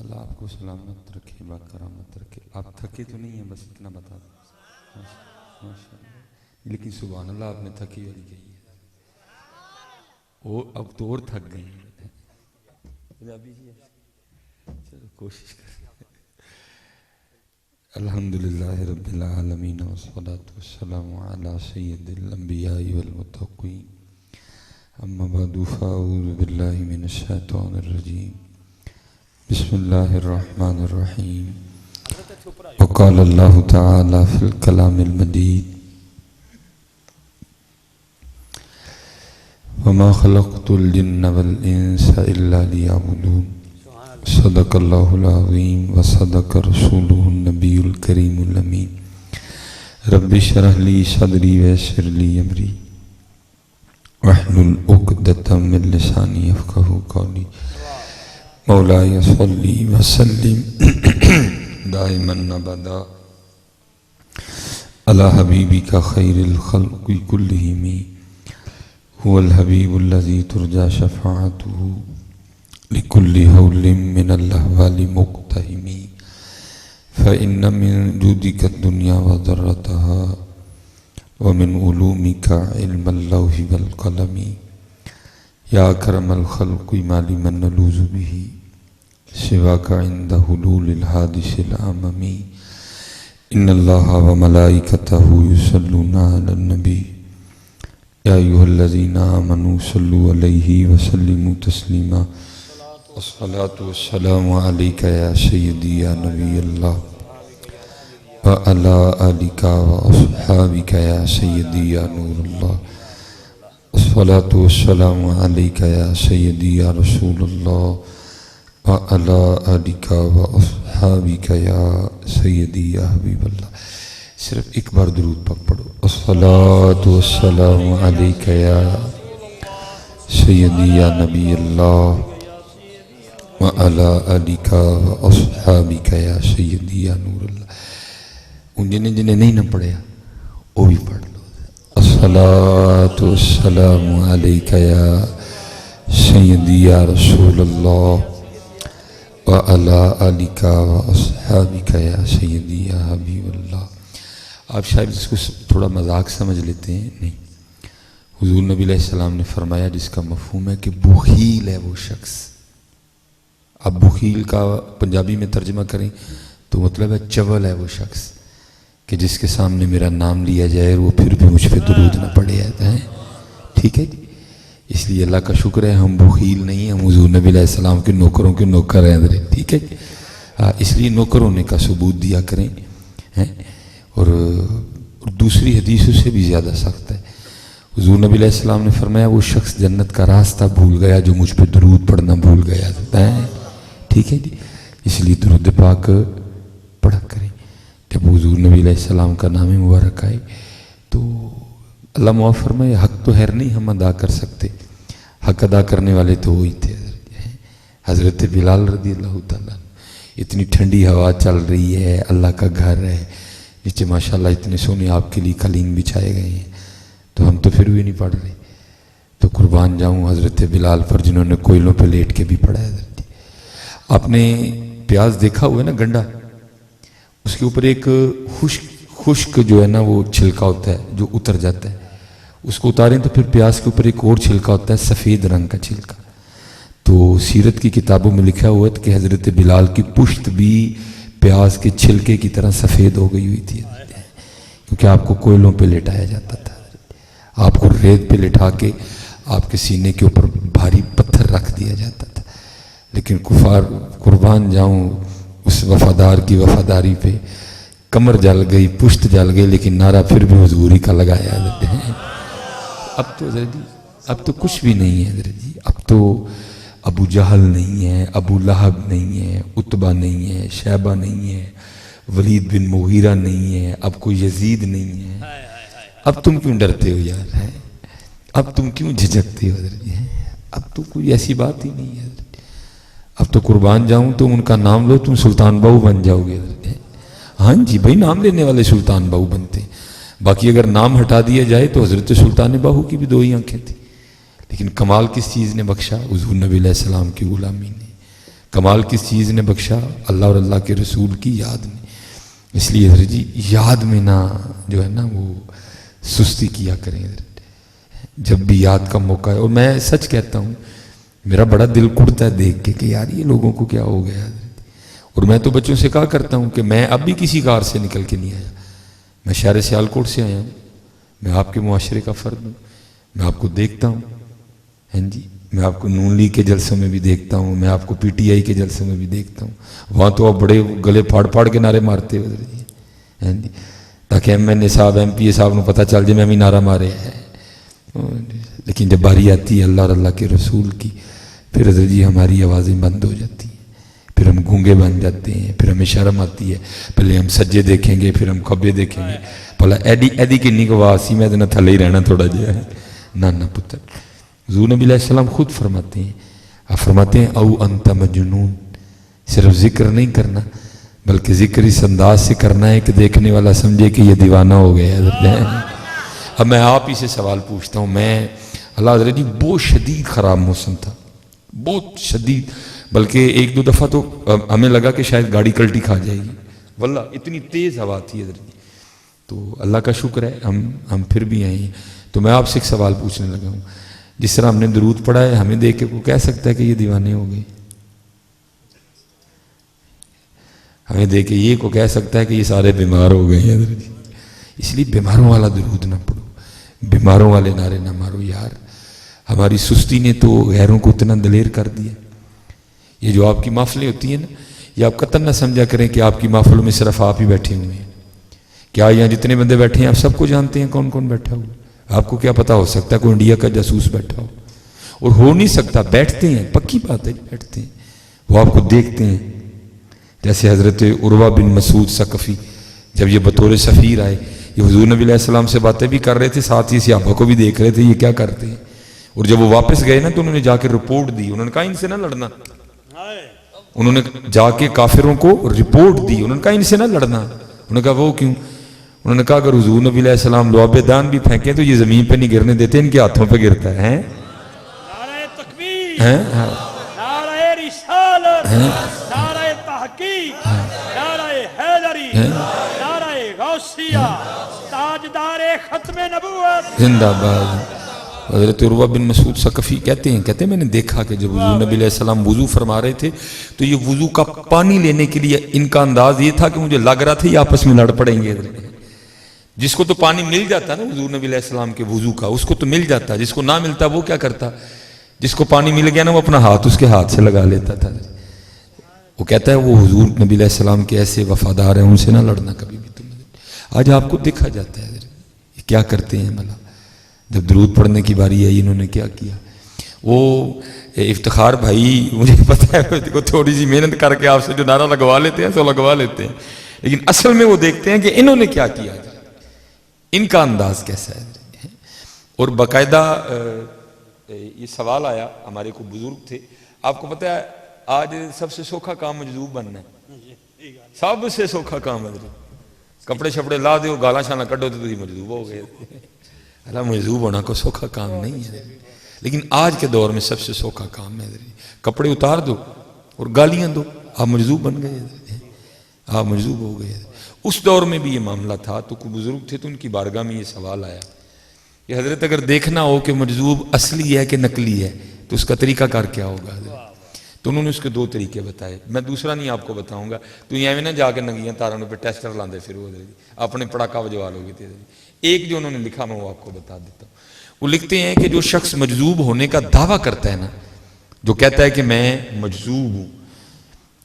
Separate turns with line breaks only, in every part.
اللہ آپ کو سلامت رکھے، باکرامت رکھے. آپ تھکے تو نہیں ہیں؟ بس اتنا بتا دیں. ماشاء اللہ. لیکن سبحان اللہ آپ نے تھکی والی کہی ہے. اب تو اور تھک گئے ہیں. ابھی جی چلو کوشش کریں. الحمدللہ رب العالمین والصلاة والسلام علی سید الانبیاء والمتقین. اما بعد فاعوذ باللہ من الشیطان الرجیم. بسم اللہ الرحمن الرحیم. وقال اللہ تعالی فی الکلام المجید وما خلقت الجن والانس الا لیعبدون. صدق اللہ العظیم وصدق رسولہ النبی الکریم الامین. رب اشرح لی صدری ویسر لی امری واحلل عقدۃ من لسانی یفقہوا قولی. مولاي صلی وسلم دائما ابدا على حبیبک خیر الخلق كلهم هو الحبیب الذي ترجى شفاعته لكل هول من الاحوال مقتحم. فإن من جودك الدنيا وضرتها ومن علومك علم اللوح والقلم. یا کرم الخلق ما لمن نلوذ به سواك عند حلول الحادث العمم. ان اللہ وملائکته یصلون علی النبی یا ایھا الذین آمنوا صلوا علیہ وسلموا تسلیما. الصلاۃ والسلام علیک یا سیدی یا نبی اللہ وعلی آلک واصحابک یا سیدی یا نور اللہ. الصلاۃ والسلام علیک یا سیدی یا رسول اللہ وعلی آلک واصحابک یا سیدی یا حبیب اللہ. صرف ایک بار درود پاک پڑھو. الصلاۃ والسلام علیک یا سیدی یا نبی اللہ وعلی آلک واصحابک یا سیدی یا نور اللہ. ان جنہیں نہیں نہ پڑھیا وہ بھی پڑھ لو. الصلاۃ والسلام علیک یا سیدی یا رسول اللہ وعلی آلک واصحابک یا سیدی یا حبیب اللہ. آپ شاید اس کو تھوڑا مذاق سمجھ لیتے ہیں. نہیں، حضور نبی علیہ السلام نے فرمایا جس کا مفہوم ہے کہ بخیل ہے وہ شخص. اب بخیل کا پنجابی میں ترجمہ کریں تو مطلب ہے چول ہے وہ شخص کہ جس کے سامنے میرا نام لیا جائے اور وہ پھر بھی مجھ پہ درود نہ پڑے جاتا ہے. ٹھیک ہے جی. اس لیے اللہ کا شکر ہے ہم بخیل نہیں ہیں، ہم حضور نبی علیہ السلام کے نوکروں کے نوکر ہیں. ٹھیک ہے جی. اس لیے نوکر ہونے کا ثبوت دیا کریں. اور دوسری حدیثوں سے بھی زیادہ سخت ہے. حضور نبی علیہ السلام نے فرمایا وہ شخص جنت کا راستہ بھول گیا جو مجھ پہ درود پڑھنا بھول گیا. ٹھیک ہے جی. اس لیے درود پاک پڑھا کریں. جب حضور نبی علیہ السلام کا نام مبارک آئے تو اللہ معاف فرمائے حق تو خیر نہیں ہم ادا کر سکتے، حق ادا کرنے والے تو وہی تھے. حضرت بلال رضی اللہ تعالیٰ. اتنی ٹھنڈی ہوا چل رہی ہے، اللہ کا گھر ہے، نیچے ماشاءاللہ اتنے سونے آپ کے لیے قالین بچھائے گئے ہیں تو ہم تو پھر بھی نہیں پڑھ رہے. تو قربان جاؤں حضرت بلال پر جنہوں نے کوئلوں پہ لیٹ کے بھی پڑھا ہے. آپ نے پیاز دیکھا ہوا ہے نا گنڈا، اس کے اوپر ایک خشک جو ہے نا وہ چھلکا ہوتا ہے جو اتر جاتا ہے. اس کو اتاریں تو پھر پیاز کے اوپر ایک اور چھلکا ہوتا ہے سفید رنگ کا چھلکا. تو سیرت کی کتابوں میں لکھا ہوا ہے کہ حضرت بلال کی پشت بھی پیاز کے چھلکے کی طرح سفید ہو گئی ہوئی تھی کیونکہ آپ کو کوئلوں پہ لٹایا جاتا تھا. آپ کو ریت پہ لٹا کے آپ کے سینے کے اوپر بھاری پتھر رکھ دیا جاتا تھا. لیکن کفار قربان جاؤں اس وفادار کی وفاداری پہ کمر جل گئی، پشت جل گئی، لیکن نعرہ پھر بھی حضوری کا لگایا جاتا ہے. اب تو کچھ بھی نہیں ہے حضرت جی. اب تو ابو جہل نہیں ہے، ابو لہب نہیں ہے، عتبہ نہیں ہے، شیبہ نہیں ہے، ولید بن مغیرہ نہیں ہے، اب کوئی یزید نہیں ہے. اب تم کیوں ڈرتے ہو یار؟ اب تم کیوں جھجکتے ہو حضرت جی؟ اب تو کوئی ایسی بات ہی نہیں ہے. اب تو قربان جاؤں تم ان کا نام لو تم سلطان بہو بن جاؤ گے. ہاں جی بھائی، نام لینے والے سلطان بہو بنتے ہیں. باقی اگر نام ہٹا دیا جائے تو حضرت سلطان بہو کی بھی دو ہی آنکھیں تھیں. لیکن کمال کس چیز نے بخشا؟ حضور نبی علیہ السلام کی غلامی نے. کمال کس چیز نے بخشا؟ اللہ اور اللہ کے رسول کی یاد نے. اس لیے حضرت جی یاد میں نہ جو ہے نا وہ سستی کیا کریں حضرت، جب بھی یاد کا موقع ہے. اور میں سچ کہتا ہوں میرا بڑا دل کڑتا ہے دیکھ کے کہ یار یہ لوگوں کو کیا ہو گیا حضرت. اور میں تو بچوں سے کہا کرتا ہوں کہ میں اب بھی کسی کار سے نکل کے نہیں آیا، میں شہر سیالکوٹ سے آیا ہوں، میں آپ کے معاشرے کا فرد ہوں، میں آپ کو دیکھتا ہوں، ہیں جی، میں آپ کو نون لیگ کے جلسوں میں بھی دیکھتا ہوں، میں آپ کو پی ٹی آئی کے جلسوں میں بھی دیکھتا ہوں. وہاں تو آپ بڑے گلے پھاڑ پھاڑ کے نعرے مارتے ہو جی، ہیں جی، تاکہ ایم این اے صاحب ایم پی اے صاحب کو پتہ چل جائے میں بھی نعرہ مارے ہے. لیکن جب باری آتی ہے اللہ اور اللہ کے رسول کی، پھر حضرت جی ہماری آوازیں بند ہو جاتی ہیں، پھر ہم گونگے بن جاتے ہیں، پھر ہمیں شرم آتی ہے. پہلے ہم سجے دیکھیں گے، پھر ہم کھبے دیکھیں گے، بھلا ایڈی کنی کو واسی میں تو تھلے ہی رہنا تھوڑا جہا ہے. نہ پتر، حضور نبی علیہ السلام خود فرماتے ہیں، آپ فرماتے ہیں او انت مجنون. صرف ذکر نہیں کرنا بلکہ ذکر اس انداز سے کرنا ہے کہ دیکھنے والا سمجھے کہ یہ دیوانہ ہو گیا ہے. اب میں آپ ہی سے سوال پوچھتا ہوں. میں اللہ حضرت جی بہت شدید خراب موسم تھا، بہت شدید، بلکہ ایک دو دفعہ تو ہمیں لگا کہ شاید گاڑی کلٹی کھا جائے گی، واللہ اتنی تیز ہوا تھی حضرت جی. تو اللہ کا شکر ہے ہم پھر بھی آئے ہیں. تو میں آپ سے ایک سوال پوچھنے لگا ہوں، جس طرح ہم نے درود پڑھا ہے ہمیں دیکھ کے وہ کہہ سکتا ہے کہ یہ دیوانے ہو گئے؟ ہمیں دیکھ کے یہ کو کہہ سکتا ہے کہ یہ سارے بیمار ہو گئے ہیں حضرت جی؟ اس لیے بیماروں والا درود نہ پڑھو، بیماروں والے نعرے نہ مارو. یار ہماری سستی نے تو غیروں کو اتنا دلیر کر دیا. یہ جو آپ کی محفلیں ہوتی ہیں نا، یہ آپ قطعاً نہ سمجھا کریں کہ آپ کی محفلوں میں صرف آپ ہی بیٹھے ہوئے ہیں. کیا یہاں جتنے بندے بیٹھے ہیں آپ سب کو جانتے ہیں کون کون بیٹھا ہوا؟ آپ کو کیا پتا، ہو سکتا ہے کوئی انڈیا کا جاسوس بیٹھا ہو، اور ہو نہیں سکتا. بیٹھتے ہیں، پکی بات ہے، بیٹھتے ہیں، وہ آپ کو دیکھتے ہیں. جیسے حضرت عروہ بن مسعود ثقفی جب یہ بطور سفیر آئے، یہ حضور نبی علیہ السلام سے باتیں بھی کر رہے تھے، ساتھ ہی صحابہ کو بھی دیکھ رہے تھے یہ کیا کرتے ہیں. اور جب وہ واپس گئے نا تو انہوں نے جا کے رپورٹ دی. انہوں نے کہا ان سے نہ لڑنا، انہوں نے جا کے کافروں کو رپورٹ دی. انہوں نے کہا ان سے نہ لڑنا. انہوں نے کہا وہ کیوں؟ انہوں نے کہا اگر حضور نبی علیہ السلام لعاب دان بھی پھینکیں تو یہ زمین پہ نہیں گرنے دیتے، ان کے ہاتھوں پہ گرتا ہے.
نعرہ تکبیر، نعرہ رسالت، نعرہ تحقیق، نعرہ حیدری، نعرہ غوثیہ، تاجدار ختم نبوت
زندہ باد. حضرت عروہ بن مسعود ثقفی کہتے ہیں میں نے دیکھا کہ جب حضور نبی علیہ السلام وضو فرما رہے تھے تو یہ وضو کا پانی لینے کے لیے ان کا انداز یہ تھا کہ مجھے لگ رہا تھا یہ آپس میں لڑ پڑیں گے. جس کو تو پانی مل جاتا نا حضور نبی علیہ السلام کے وضو کا، اس کو تو مل جاتا. جس کو نہ ملتا وہ کیا کرتا؟ جس کو پانی مل گیا نا وہ اپنا ہاتھ اس کے ہاتھ سے لگا لیتا تھا. وہ کہتا ہے وہ حضور نبی علیہ السلام کے ایسے وفادار ہیں، ان سے نہ لڑنا کبھی بھی تم. آج آپ کو دیکھا جاتا ہے یہ کیا کرتے ہیں. بھلا جب درود پڑھنے کی باری آئی انہوں نے کیا کیا؟ وہ افتخار بھائی مجھے پتہ ہے وہ تھوڑی سی محنت کر کے آپ سے جو نعرہ لگوا لیتے ہیں تو لگوا لیتے ہیں، لیکن اصل میں وہ دیکھتے ہیں کہ انہوں نے کیا کیا، ان کا انداز کیسا ہے. اور باقاعدہ یہ سوال آیا، ہمارے کو بزرگ تھے، آپ کو پتہ ہے آج سب سے سوکھا کام مجذوب بننا ہے، سب سے سوکھا کام ہے. کپڑے شپڑے لا دو، گالا شانا کڈو تو مجذوب ہو گئے. اللہ مجذوب ہونا کو سوکھا کام نہیں ہے، لیکن آج کے دور میں سب سے سوکھا کام ہے. کپڑے اتار دو اور گالیاں دو، آپ مجذوب بن گئے، آپ مجذوب ہو گئے. اس دور میں بھی یہ معاملہ تھا. تو کوئی بزرگ تھے تو ان کی بارگاہ میں یہ سوال آیا کہ حضرت اگر دیکھنا ہو کہ مجذوب اصلی ہے کہ نقلی ہے تو اس کا طریقہ کار کیا ہوگا حضرت؟ تو انہوں نے اس کے دو طریقے بتائے. میں دوسرا نہیں آپ کو بتاؤں گا، تو یہ میں نہ جا کے ننگیاں تاروں پہ ٹیسٹر لاندے پھر وہ اپنے پڑاکا وجوا لو گے. ایک جو انہوں نے لکھا میں وہ آپ کو بتا دیتا ہوں. وہ لکھتے ہیں کہ جو شخص مجذوب ہونے کا دعویٰ کرتا ہے نا، جو کہتا ہے کہ میں مجذوب ہوں،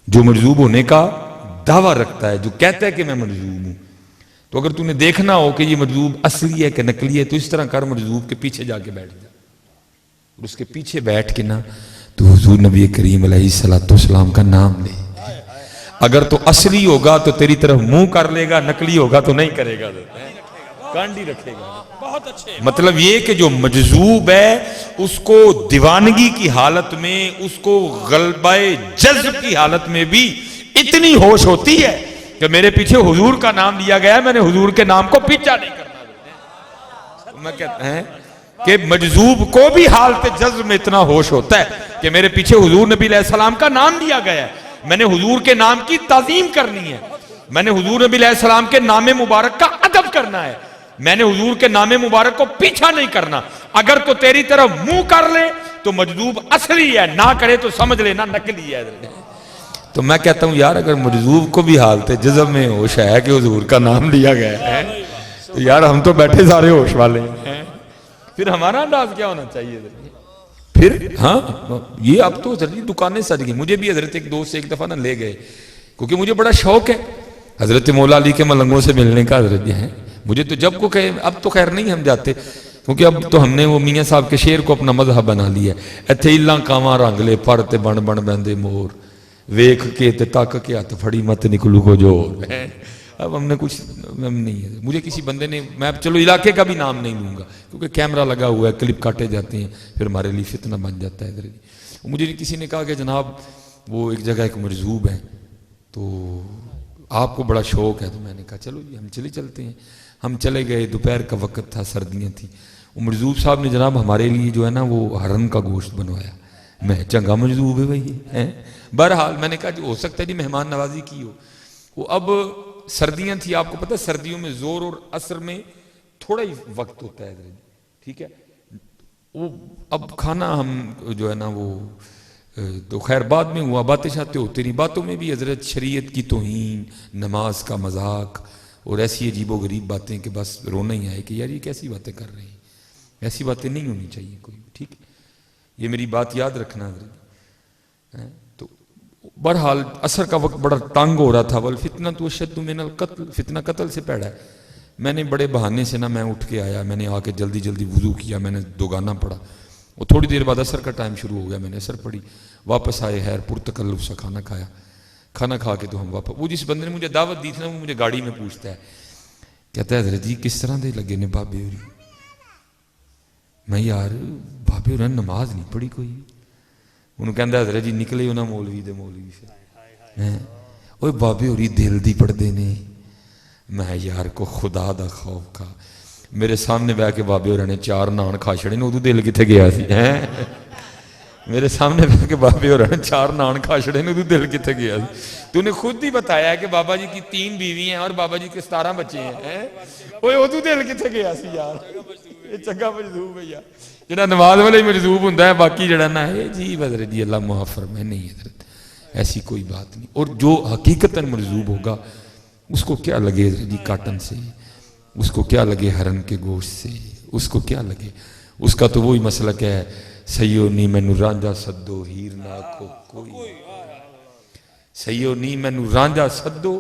جو مجذوب ہونے کا دعویٰ رکھتا ہے، جو کہتا ہے کہ میں مجذوب ہوں، تو اگر تم نے دیکھنا ہو کہ یہ مجذوب اصلی ہے کہ نقلی ہے تو اس طرح کر مجذوب کے پیچھے جا کے بیٹھ جا، اور اس کے پیچھے بیٹھ کے نا تو حضور نبی کریم علیہ السلام کا نام لے. اگر تو اصلی ہوگا تو تیری طرف منہ کر لے گا، نقلی ہوگا تو نہیں کرے گا، کانڈی رکھے گا.
بہت اچھے.
مطلب یہ کہ جو مجذوب ہے اس کو دیوانگی کی حالت میں، اس کو غلبہ جذب کی حالت میں بھی اتنی ہوش ہوتی ہے کہ میرے پیچھے حضور کا نام لیا گیا ہے، میں نے حضور کے نام کو پیچھا نہیں کرنا. میں کہتا ہے کہ مجذوب کو بھی حالت جذب میں اتنا ہوش ہوتا ہے کہ میرے پیچھے حضور نبی علیہ السلام کا نام لیا گیا ہے، میں نے حضور کے نام کی تعظیم کرنی ہے، میں نے حضور نبی علیہ السلام کے نام مبارک کا ادب کرنا ہے، میں نے حضور کے نام مبارک کو پیچھا نہیں کرنا۔ اگر تو تیری طرف منہ کر لے تو مجذوب اصلی ہے، نہ کرے تو سمجھ لینا نقلی ہے۔ تو میں کہتا ہوں یار اگر مجذوب کو بھی حالت جذب میں ہوش ہے کہ حضور کا نام لیا گیا ہے تو یار ہم تو بیٹھے سارے ہوش والے ہیں، پھر ہمارا انداز کیا ہونا چاہیے؟ پھر ہاں یہ اب تو دکانیں سج گئی۔ مجھے بھی حضرت ایک دوست سے ایک دفعہ نہ لے گئے، کیونکہ مجھے بڑا شوق ہے حضرت مولا علی کے ملنگوں سے ملنے کا۔ حضرت ہے مجھے تو جب کو کہے، اب تو خیر نہیں ہم جاتے کیونکہ اب تو ہم نے وہ میاں صاحب کے شعر کو اپنا مذہب بنا لیا ہے، ایتھے الاں کاواں رنگ لے پر تے بن بن بندے مور، ویکھ کے تے تک کے ہاتھ پھڑی مت نکلو کو جور۔ اب ہم نے کچھ ہم نہیں ہے، مجھے کسی بندے نے، میں چلو علاقے کا بھی نام نہیں لوں گا کیونکہ کیمرہ لگا ہوا ہے، کلپ کاٹے جاتے ہیں، پھر ہمارے لیے فتنہ بن جاتا ہے۔ مجھے کسی نے کہا کہ جناب وہ ایک جگہ ایک مجذوب ہے تو آپ کو بڑا شوق ہے، تو میں نے کہا چلو جی ہم چلتے ہیں۔ ہم چلے گئے، دوپہر کا وقت تھا، سردیاں تھیں۔ وہ مجذوب صاحب نے جناب ہمارے لیے جو ہے نا وہ ہرن کا گوشت بنوایا۔ میں چنگا مجذوب ہے بھائی ہے۔ بہرحال میں نے کہا جی ہو سکتا ہے جی مہمان نوازی کی ہو۔ وہ اب سردیاں تھی، آپ کو پتہ سردیوں میں زور اور عصر میں تھوڑا ہی وقت ہوتا ہے، ٹھیک ہے۔ وہ اب کھانا ہم جو ہے نا وہ تو خیر بعد میں ہوا، باتیں شاتیں ہوتی رہی، باتوں میں بھی حضرت شریعت کی توہین، نماز کا مذاق اور ایسی عجیب و غریب باتیں کہ بس رونا ہی آئے کہ یار یہ کیسی باتیں کر رہے ہیں، ایسی باتیں نہیں ہونی چاہیے کوئی، ٹھیک ہے۔ یہ میری بات یاد رکھنا حضرت۔ تو بہرحال عصر کا وقت بڑا تنگ ہو رہا تھا، والفتنۃ اشد من القتل، فتنہ قتل سے پیڑا ہے۔ میں نے بڑے بہانے سے نا میں اٹھ کے آیا، میں نے آ کے جلدی جلدی وضو کیا، میں نے دوگانہ پڑھا، وہ تھوڑی دیر بعد عصر کا ٹائم شروع ہو گیا، میں نے عصر پڑھی، واپس آئے، خیر پرتکلف سا کھانا کھایا، کھانا کھا کے تو ہم واپس، وہ جس بندے نے مجھے دعوت دی تھی نا وہ مجھے گاڑی میں پوچھتا ہے، کہتا ہے حضرت جی کس طرح دے لگے نے بابے ہوری؟ میں یار بابے ہوراں نماز نہیں پڑھی کوئی، انہوں کہندا حضرت جی نکلے ہو نا مولوی دے مولوی سے، اوے بابے ہوری دل دی پڑھ دے نے۔ میں یار کو خدا دا خوف کھا، میرے سامنے بیٹھ کے بابے ہوراں نے 4 نان کھا چھڑے نے، ادو دل کتے گیا سی ہیں؟ میرے سامنے بیٹھ کے بابے ہوراں نے 4 نان کھا چھڑے نے، ادو دل کتے گیا سی؟ تو نے خود ہی بتایا ہے کہ بابا جی کی 3 بیوی ہیں اور بابا جی کے 17 بچے ہیں، اوے ادو دل کتے گیا سی یار؟ یہ چنگا مجذوب ہے یار، جڑا نماز والے مجذوب ہوندا ہے، باقی جڑا نا ہے جی حضرت جی اللہ معاف فرمائے، نہیں حضرت ایسی کوئی بات نہیں۔ اور جو حقیقتاً مجذوب ہوگا اس کو کیا لگے حضرت جی کاٹن سے، اس کو کیا لگے ہرن کے گوشت سے، اس کو کیا لگے؟ اس کا تو وہی مسلک ہے، سیو نی مینو رانجا سدو ہیر نہ آکھو کوئی، سیو نی مینو رانجا سدو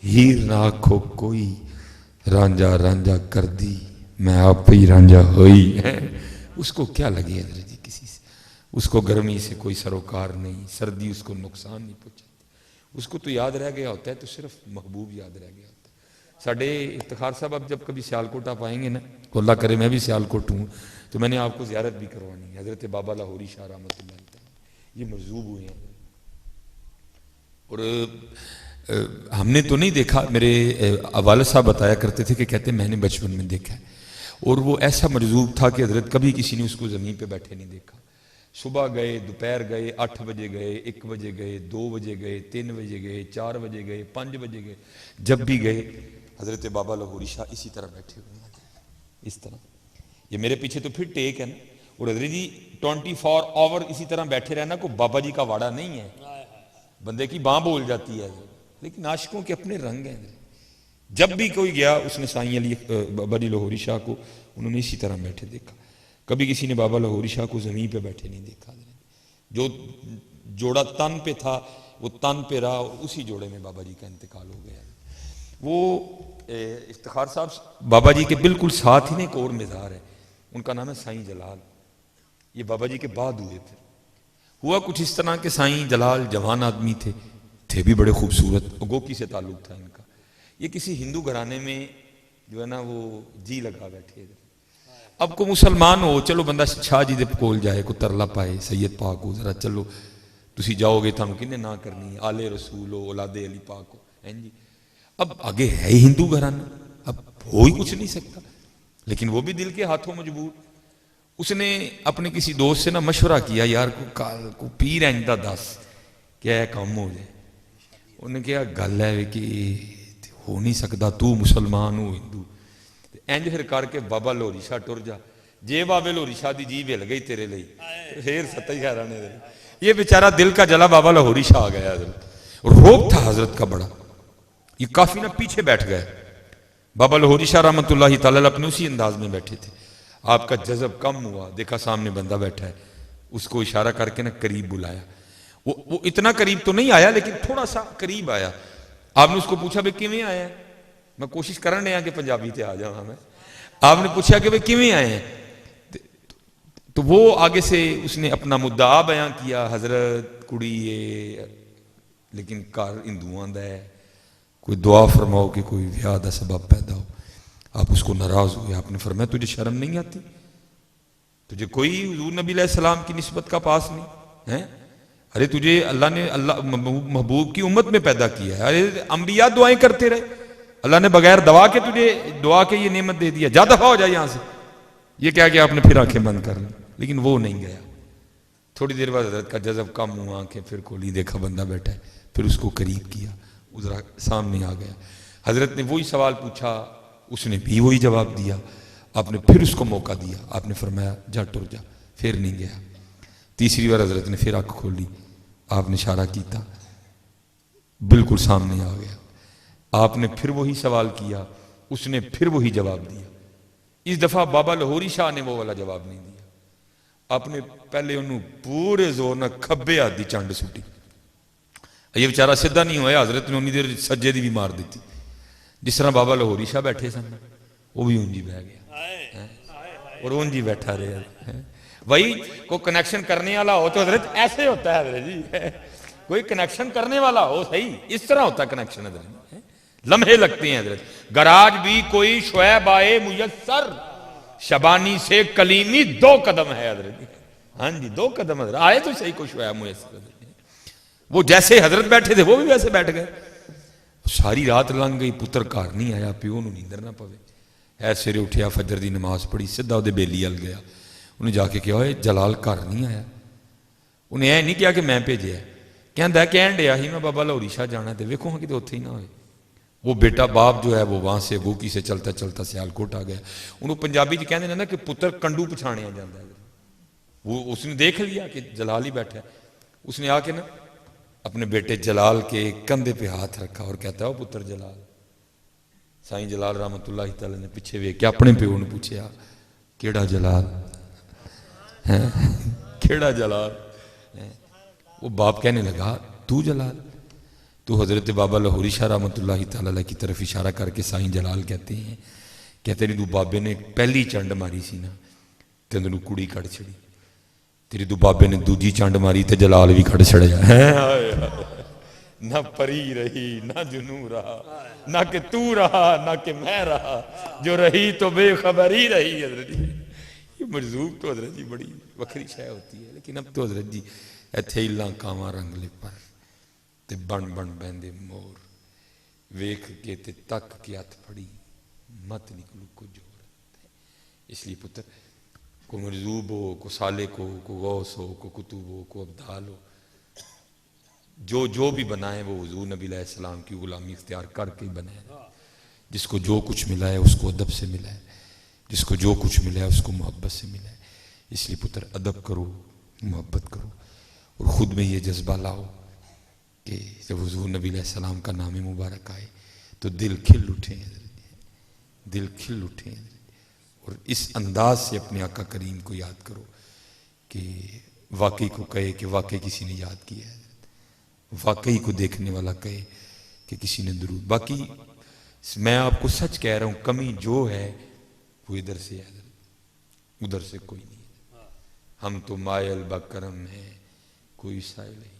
ہیر نہ آکھو کوئی، رانجا رانجا کر دی میں آپ ہی رانجا ہوئی ہے۔ اس کو کیا لگے حضرت جی کسی سے؟ اس کو گرمی سے کوئی سروکار نہیں، سردی اس کو نقصان نہیں پہنچاتی، اس کو تو یاد رہ گیا ہوتا ہے تو صرف محبوب یاد رہ گیا ہوتا ہے۔ ساڑھے افتخار صاحب اب جب کبھی سیالکوٹ آپ آئیں گے نا، اللہ کرے میں بھی سیالکوٹ ہوں تو میں نے آپ کو زیارت بھی کروانی ہے، حضرت بابا لاہوری شاہ رحمۃ اللہ علیہ یہ مجذوب ہوئے ہیں۔ اور ہم نے تو نہیں دیکھا، میرے والد صاحب بتایا کرتے تھے کہ کہتے میں نے بچپن میں دیکھا ہے، اور وہ ایسا مجذوب تھا کہ حضرت کبھی کسی نے اس کو زمین پہ بیٹھے نہیں دیکھا۔ صبح گئے، دوپہر گئے، 8 بجے گئے، 1 بجے گئے، 2 بجے گئے، 3 بجے گئے، 4 بجے گئے، 5 بجے گئے، جب بھی گئے حضرت بابا لاہوری شاہ اسی طرح بیٹھے ہوئے ہیں، اس طرح۔ یہ میرے پیچھے تو پھر ٹیک ہے نا، اور حضرت جی 24 آور اسی طرح بیٹھے رہنا کوئی بابا جی کا واڑا نہیں ہے، بندے کی باں بول جاتی ہے، لیکن عاشقوں کے اپنے رنگ ہیں۔ جب بھی کوئی گیا اس نے سائیں علی بابا جی لاہوری شاہ کو انہوں نے اسی طرح بیٹھے دیکھا، کبھی کسی نے بابا لاہوری شاہ کو زمین پہ بیٹھے نہیں دیکھا۔ جو جوڑا تن پہ تھا وہ تن پہ رہا، اسی جوڑے میں بابا جی کا انتقال ہو گیا۔ وہ افتخار صاحب بابا جی کے بالکل ساتھ ہی نے ایک اور مزار ہے، ان کا نام ہے سائیں جلال، یہ بابا جی کے بعد ہوئے تھے۔ ہوا کچھ اس طرح کہ سائیں جلال جوان آدمی تھے بھی بڑے خوبصورت، گوکی سے تعلق تھا ان کا۔ یہ کسی ہندو گھرانے میں جو ہے نا وہ جی لگا بیٹھے تھے۔ اب کو مسلمان ہو چلو بندہ شاہ جی دے کول جائے کو ترلا پائے سید پاک ہو ذرا چلو تسی جاؤ گے تھانوں کنے نہ کرنی، آل رسول ہو اولاد علی پاک ہو، ہیں جی۔ اب آگے ہے ہی ہندو گھرانا، اب ہو ہی کچھ نہیں سکتا، لیکن وہ بھی دل کے ہاتھوں مجبور۔ اس نے اپنے کسی دوست سے نا مشورہ کیا یار کو پیر ایندا دس کیا ہے کام ہو جائے. انہوں نے کہا گل ہے کہ ہو نہیں سکتا تو مسلمان ہو ہندو اینج پھر کر کے بابا لوری شاہ ٹر جا جے بابے لوری شاہ دی جیب ہل گئی تیرے لئی پھر ستہ ہی حیرانے دے. یہ بیچارہ دل کا جلا بابا لاہوری شاہ آ گیا حضرت اور روب تھا حضرت کا بڑا. یہ کافی نہ پیچھے بیٹھ گئے. بابا لاہوری شاہ رحمۃ اللہ تعالی اپنے اسی انداز میں بیٹھے تھے. آپ کا جذب کم ہوا, دیکھا سامنے بندہ بیٹھا ہے, اس کو اشارہ کر کے نا قریب بلایا. وہ اتنا قریب تو نہیں آیا لیکن تھوڑا سا قریب آیا. آپ نے اس کو پوچھا بھائی کیویں آیا ہے؟ میں کوشش کرن رہا کہ پنجابی تے آ جاواں میں. آپ نے پوچھا کہ بھائی کیویں آئے ہیں؟ تو وہ آگے سے اس نے اپنا مدعا بیان کیا, حضرت کڑی ہے لیکن گھر ہندوؤں دا ہے, کوئی دعا فرماؤ کہ کوئی ویاہ دا سبب پیدا ہو. آپ اس کو ناراض ہوئے. آپ نے فرمایا تجھے شرم نہیں آتی؟ تجھے کوئی حضور نبی علیہ السلام کی نسبت کا پاس نہیں ہے؟ ارے تجھے اللہ نے محبوب کی امت میں پیدا کیا ہے. ارے انبیاء دعائیں کرتے رہے, اللہ نے بغیر دعا کے تجھے دعا کے یہ نعمت دے دیا, جا دفعہ ہو جائے یہاں سے. یہ کہا کہ آپ نے پھر آنکھیں بند کر لی, لیکن وہ نہیں گیا. تھوڑی دیر بعد حضرت کا جذب کم ہوا, آنکھیں پھر کھولی, دیکھا بندہ بیٹھا ہے, پھر اس کو قریب کیا, ادھر سامنے آ گیا. حضرت نے وہی سوال پوچھا, اس نے بھی وہی جواب دیا. آپ نے پھر اس کو موقع دیا, آپ نے فرمایا جا ٹر جا, پھر نہیں گیا. تیسری بار حضرت نے پھر آنکھ کھولی, آپ نے اشارہ کیتا, بالکل سامنے آ گیا. آپ نے پھر وہی سوال کیا, اس نے پھر وہی جواب دیا. اس دفعہ بابا لاہوری شاہ نے وہ والا جواب نہیں دیا. آپ نے پہلے انہوں پورے زور نہ کھبے ہاتھ دی چانڈ سٹی. یہ بیچارہ سیدھا نہیں ہوا, حضرت نے انہی دیر سجے دی بھی مار دیتی. جس طرح بابا لاہوری شاہ بیٹھے سن وہ بھی اونجی بہ گیا اور اونجی بیٹھا رہے. وہی کو کنیکشن کرنے والا ہو تو حضرت ایسے ہوتا ہے حضرت جی, کوئی کنیکشن کرنے والا ہو صحیح اس طرح ہوتا ہے کنیکشن حضرت. لمحے لگتے ہیں حضرت. گراج بھی کوئی شعیب آئے میسر, شبانی سے کلیمی 2 قدم ہے حضرت. ہاں جی 2 قدم حضرت آئے تو صحیح کوئی شعیب میسر حضرت. وہ جیسے حضرت بیٹھے تھے وہ بھی ویسے بیٹھ گئے. ساری رات لنگ گئی, پتر گھر نہیں آیا, پیو نوں نیندر نہ پوے. ہے سویرے اٹھیا, فجر دی نماز پڑھی, سیدھا وہ بیلی ال گیا. انہیں جا کے کہا ہوئے جلال گھر نہیں آیا. انہیں یہ نہیں کیا کہ میں بھیجیا, کہن ڈیا ہی میں بابا لاہوری شاہ جانا ہے, ویکھو ہاں کہ اتنے ہی نہ ہوئے. وہ بیٹا باپ جو ہے وہ وہاں سے گوکی سے چلتا چلتا سیالکوٹ آ گیا. انہوں پنجابی جی کہتے ہیں نا کہ پتر کنڈو پچھاڑیا جاتا ہے. وہ اس نے دیکھ لیا کہ جلال ہی بیٹھا ہے. اس نے آ کے نا اپنے بیٹے جلال کے کندھے پہ ہاتھ رکھا اور کہتا ہے پتر جلال. سائیں جلال رحمۃ اللہ تعالی نے پیچھے ویکھ کے اپنے پیو نے پوچھا کیڑا جلال, کیڑا جلال؟ وہ باپ کہنے لگا تو جلال. تو حضرت بابا لاہوری شاہ رحمۃ اللہ تعالی کی طرف اشارہ کر کے سائیں جلال کہتے ہیں, کہتے ہیں تو بابے نے پہلی چنڈ ماری سی نا تینوں کڑی کڑ چھڑی, تیری تو بابے نے دوجی چنڈ ماری تے جلال بھی کھڑ چھڑیا. نہ پری رہی نہ جنو رہا, نہ کہ تو رہا نہ کہ میں رہا, جو رہی تو بے خبر ہی رہی. حضرت جی یہ مرزوق تو حضرت جی بڑی وکری شے ہوتی ہے, لیکن اب تو حضرت جی ایتھے ہلاں کاواں رنگ لے پر تے بن بن بہندے مور, ویکھ کے تے تک کے ہاتھ پھڑی مت نکلو کو جور. اس لیے پتر کو مرزوب ہو, کو سالک ہو, کو غوث ہو, کو کتب ہو, کو ابدال ہو, جو بھی بنائے وہ حضور نبی علیہ السلام کی غلامی اختیار کر کے بنائے. جس کو جو کچھ ملا ہے اس کو ادب سے ملا ہے, جس کو جو کچھ ملا ہے اس کو محبت سے ملا ہے. اس لیے پتر ادب کرو, محبت کرو, اور خود میں یہ جذبہ لاؤ کہ جب حضور نبی علیہ السلام کا نام مبارک آئے تو دل کھل اٹھے, دل کھل اٹھے. اور اس انداز سے اپنے آقا کریم کو یاد کرو کہ واقعی کو کہے کہ واقعی کسی نے یاد کیا ہے, واقعی کو دیکھنے والا کہے کہ کسی نے درود. باقی میں آپ کو سچ کہہ رہا ہوں, کمی جو ہے وہ ادھر سے ہے, ادھر سے کوئی نہیں ہے. ہم تو مائل بکرم ہیں, کوئی سائل نہیں.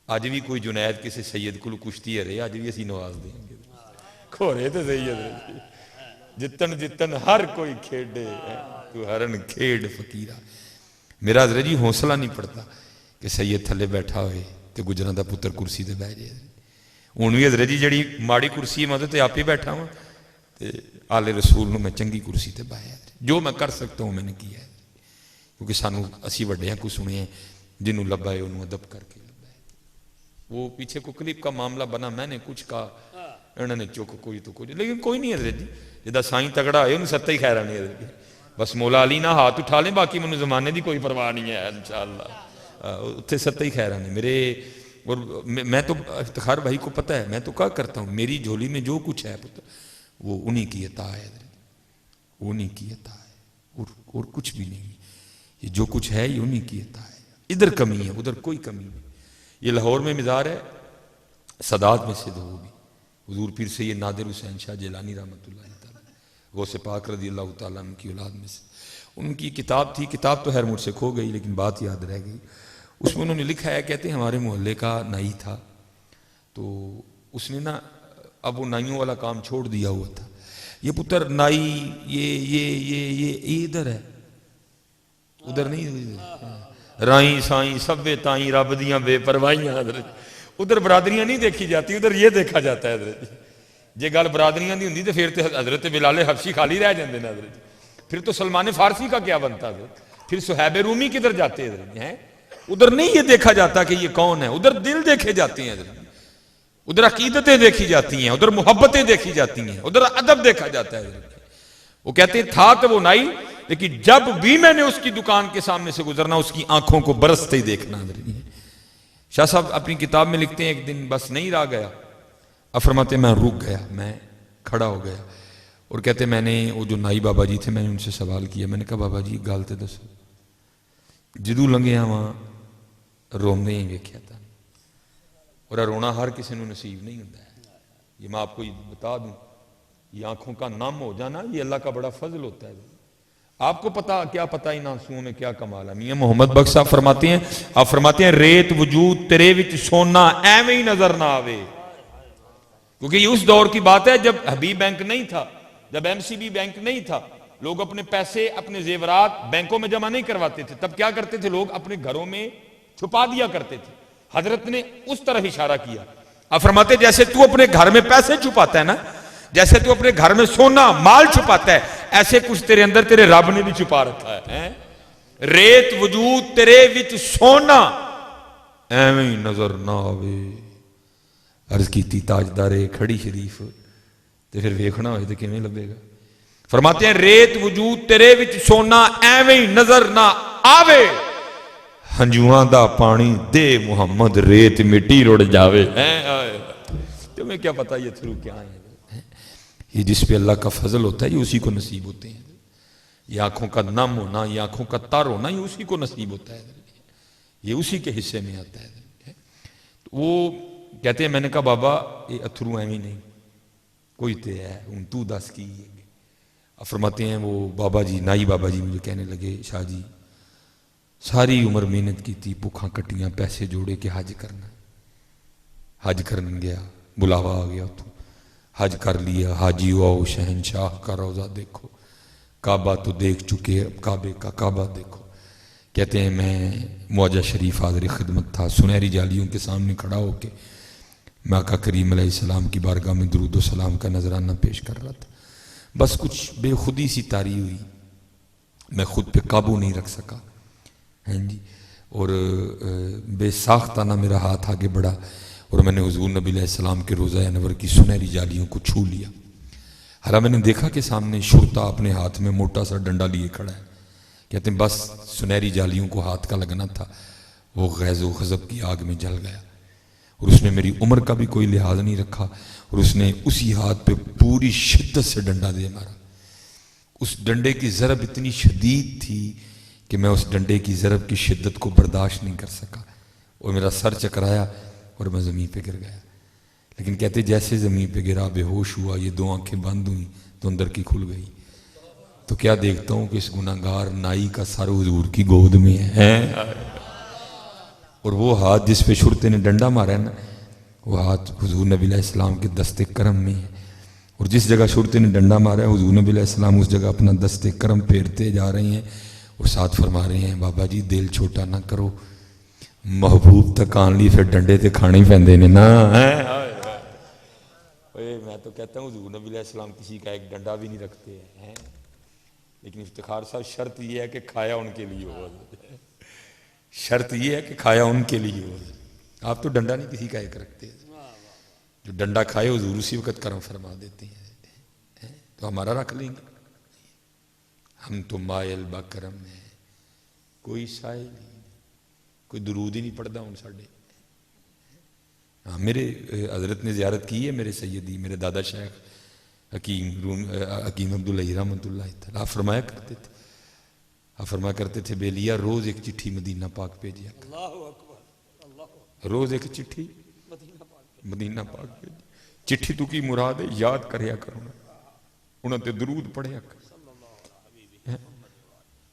آج بھی کوئی جنید کسی سید کو کشتی ہے رہے, آج بھی اسی نواز دیں گے. کھورے تو صحیح ہے, جتن جتن ہر کوئی کھیڑے, تو ہرن کھیڑ فقیرہ. میرا حضرت جی حوصلہ نہیں پڑتا کہ سید تھلے بیٹھا ہوئے تو گجراں دا پتر کرسی تے بہ جائے. ہوں بھی حضرت جی جڑی ماڑی کرسی ہے میں تو آپ ہی بیٹھا ہوں, آل رسول نو میں چنگی کرسی تے بایا. جو میں کر سکتا ہوں میں نے کیا ہے. کیونکہ سانو اسی وڈیاں کو سنے ہیں جنہوں لبا ہے انہوں ادب کر کے لبا ہے. وہ پیچھے کو کلپ کا معاملہ بنا, میں نے کچھ کہا, انہوں نے چوک کوئی تو کوئی, لیکن کوئی نہیں حضرت جی, جدہ سائیں تگڑا ہے انہوں ستا ہی خیرہ نہیں حضرت جی. بس مولا علی نہ ہاتھ اٹھا لیں, باقی منہ زمانے دی کوئی پرواہ نہیں ہے انشاءاللہ. اتھے ستا ہی خیرہ نہیں میرے. اور میں تو افتخار بھائی کو پتہ ہے, میں تو کیا کرتا ہوں, میری جھولی میں جو کچھ ہے وہ انہی کی عطا ہے حضرت, انہی کی عطا ہے, اور کچھ بھی نہیں. یہ جو کچھ ہے یہ انہی کی عطا ہے. ادھر کمی ہے, ادھر کوئی کمی نہیں. یہ لاہور میں مزار ہے, سادات میں سے دو بھی حضور پیر سید نادر حسین شاہ جیلانی رحمۃ اللہ تعالیٰ, غوث پاک رضی اللہ تعالیٰ عنہ کی اولاد میں سے. ان کی کتاب تھی, کتاب تو خیر مجھ سے کھو گئی لیکن بات یاد رہ گئی. اس میں انہوں نے لکھا ہے, کہتے ہیں ہمارے محلے کا نائی تھا, تو اس نے نا اب وہ نائیوں والا کام چھوڑ دیا ہوا تھا. یہ پتر نائی یہ ادھر ہے, ادھر نہیں, رائیں سائیں سبے تائیں رب دیاں بے پروائیاں حضرت. ادھر برادریاں نہیں دیکھی جاتی, ادھر یہ دیکھا جاتا ہے حضرت. جے گل برادریاں دی ہوندی تے پھر تے حضرت بلال حبشی خالی رہ جاندے نا حضرت. پھر تو سلمان فارسی کا کیا بنتا حضرت, پھر صہیب رومی کدھر جاتے حضرت ہیں. ادھر نہیں یہ دیکھا جاتا کہ یہ کون ہے, ادھر دل دیکھے جاتے ہیں حضرت, ادھر عقیدتیں دیکھی جاتی ہیں, ادھر محبتیں دیکھی جاتی ہیں, ادھر ادب دیکھا جاتا ہے حضرت. وہ کہتے ہیں تھا تو وہ نائی, لیکن جب بھی میں نے اس کی دکان کے سامنے سے گزرنا اس کی آنکھوں کو برستے ہی دیکھنا حضرت. شاہ صاحب اپنی کتاب میں لکھتے ہیں ایک دن بس نہیں رہ گیا, فرماتے میں رک گیا, میں کھڑا ہو گیا, اور کہتے میں نے وہ جو نائی بابا جی تھے میں نے ان سے سوال کیا, میں نے کہا بابا جی گال تے دسو, جدو لنگے ہاں وہاں رونے ہی ویکھیا تھا, اور رونا ہر کسی نے نصیب نہیں ہوتا ہے. یہ میں آپ کو بتا دوں, یہ آنکھوں کا نم ہو جانا یہ اللہ کا بڑا فضل ہوتا ہے. آپ کو پتا کیا پتا ان آنسوؤں میں کیا کمال ہے. میاں محمد بخش صاحب فرماتے ہیں, آپ فرماتے ہیں ریت وجود تیرے وچ سونا ایویں ہی نظر نہ آوے. کیونکہ یہ اس دور کی بات ہے جب حبیب بینک نہیں تھا, جب ایم سی بی بینک نہیں تھا, لوگ اپنے پیسے اپنے زیورات بینکوں میں جمع نہیں کرواتے تھے. تب کیا کرتے تھے لوگ اپنے گھروں میں چھپا دیا کرتے تھے. حضرت نے اس طرح اشارہ کیا. آپ فرماتے جیسے تو اپنے گھر میں پیسے چھپاتا ہے نا, جیسے تو اپنے گھر میں سونا مال چھپاتا ہے, ایسے کچھ تیرے اندر تیرے رب نے بھی چھپا رکھا ہے. ریت وجود تیرے وچ سونا ایویں نظر نہ آوے. عرض کیتی تاجدار کھڑی شریف تے پھر ویکھنا ہوئے تے کیویں لبے گا. فرماتے ہیں ریت وجود تیرے وچ سونا ایویں نظر نہ آوے, ہنجواں دا پانی دے محمد ریت مٹی رڑ جاوے. تمہیں کیا پتا یہ تھرو کیا ہے. یہ جس پہ اللہ کا فضل ہوتا ہے یہ اسی کو نصیب ہوتے ہیں. یہ آنکھوں کا نم ہونا, یہ آنکھوں کا تر ہونا یہ اسی کو نصیب ہوتا ہے, یہ اسی کے حصے میں آتا ہے. وہ کہتے ہیں میں نے کہا بابا یہ اتھرو ایویں نہیں, کوئی تے ہے ان تو دس کی. فرماتے ہیں وہ بابا جی نائی بابا جی مجھے کہنے لگے شاہ جی ساری عمر محنت کی تھی, بھوکھاں کٹیاں, پیسے جوڑے کہ حج کرنا. حج کرنے گیا, بلاوا آ گیا, تو حج کر لیا. حاجی آؤ شہنشاہ کا روضہ دیکھو, کعبہ تو دیکھ چکے, اب کعبے کا کعبہ دیکھو. کہتے ہیں میں معجہ شریف حاضر خدمت تھا, سنہری جالیوں کے سامنے کھڑا ہو کے میں آقا کریم علیہ السلام کی بارگاہ میں درود و سلام کا نذرانہ پیش کر رہا تھا. بس کچھ بے خودی سی طاری ہوئی, میں خود پہ قابو نہیں رکھ سکا جی, اور بے ساختانہ میرا ہاتھ آگے بڑھا اور میں نے حضور نبی علیہ السلام کے روضہ انور کی سنہری جالیوں کو چھو لیا. حالانکہ میں نے دیکھا کہ سامنے شرطا اپنے ہاتھ میں موٹا سا ڈنڈا لیے کھڑا ہے. کہتے ہیں بس سنہری جالیوں کو ہاتھ کا لگنا تھا, وہ غیظ و غضب کی آگ میں جل گیا, اور اس نے میری عمر کا بھی کوئی لحاظ نہیں رکھا, اور اس نے اسی ہاتھ پہ پوری شدت سے ڈنڈا دے مارا. اس ڈنڈے کی ضرب اتنی شدید تھی کہ میں اس ڈنڈے کی ضرب کی شدت کو برداشت نہیں کر سکا, اور میرا سر چکرایا اور میں زمین پہ گر گیا. لیکن کہتے جیسے زمین پہ گرا بے ہوش ہوا, یہ دو آنکھیں بند ہوئیں تو اندر کی کھل گئی, تو کیا دیکھتا ہوں کہ اس گناہگار نائی کا سر حضور کی گود میں ہے, اور وہ ہاتھ جس پہ شرطے نے ڈنڈا مارا ہے نا, وہ ہاتھ حضور نبی علیہ السلام کے دست کرم میں ہے, اور جس جگہ شرطے نے ڈنڈا مارا ہے حضور نبی علیہ السلام اس جگہ اپنا دست کرم پھیرتے جا رہے ہیں, اور ساتھ فرما رہے ہیں بابا جی دل چھوٹا نہ کرو, محبوب تک آن لی پھر ڈنڈے تے کھانے ہی پیندے نے نا. میں تو کہتا ہوں حضور نبی علیہ السلام کسی کا ایک ڈنڈا بھی نہیں رکھتے ہیں, لیکن افتخار صاحب شرط یہ ہے کہ کھایا ان کے لیے ہو، شرط یہ ہے کہ کھایا ان کے لیے ہو۔ آپ تو ڈنڈا نہیں کسی کا ایک رکھتے، جو ڈنڈا کھائے حضور اسی وقت کرم فرما دیتے ہیں، تو ہمارا رکھ لیں گے؟ ہم تو مائل با کرم ہے، کوئی سائل نہیں، کوئی درود ہی نہیں پڑھتا ہوں ساڑھے۔ میرے حضرت نے زیارت کی ہے میرے سیدی میرے دادا شیخ حکیم عبداللہ رحمۃ اللہ تعالیٰ، آپ فرمایا کرتے تھے، آپ فرمایا کرتے تھے بیلیا روز ایک چٹھی مدینہ پاک بھیجیا کر،
اللہ اکبر، اللہ
روز ایک چٹھی
مدینہ پاک
مدینہ پاک بھیجی، چٹھی تو کی مراد ہے یاد کریا کرو نا، انہوں تے درود پڑھیا کر،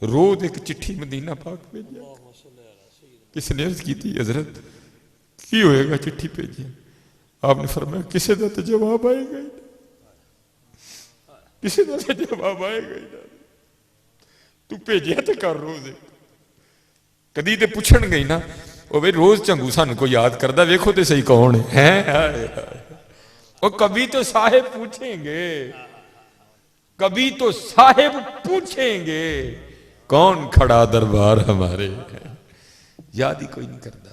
روز ایک چٹھی مدینہ پاک بھیجیا کر۔ کس نے عرض کی تھی حضرت کی ہوئے گا چٹھی بھیجی؟ آپ نے فرمایا کسی دا تے جواب آئے گا ہی نہیں، کسی دا تے جواب آئے گا ہی نہیں، تو بھیجیا تے کر روز ایک۔ کدی تے پوچھن گئی نا وہ بھئی روز چنگو سان کو یاد کردہ ویکھو تے صحیح کون ہے، اور کبھی تو صاحب پوچھیں گے، کبھی تو صاحب پوچھیں گے کون کھڑا دربار ہمارے، یاد ہی کوئی نہیں کرتا،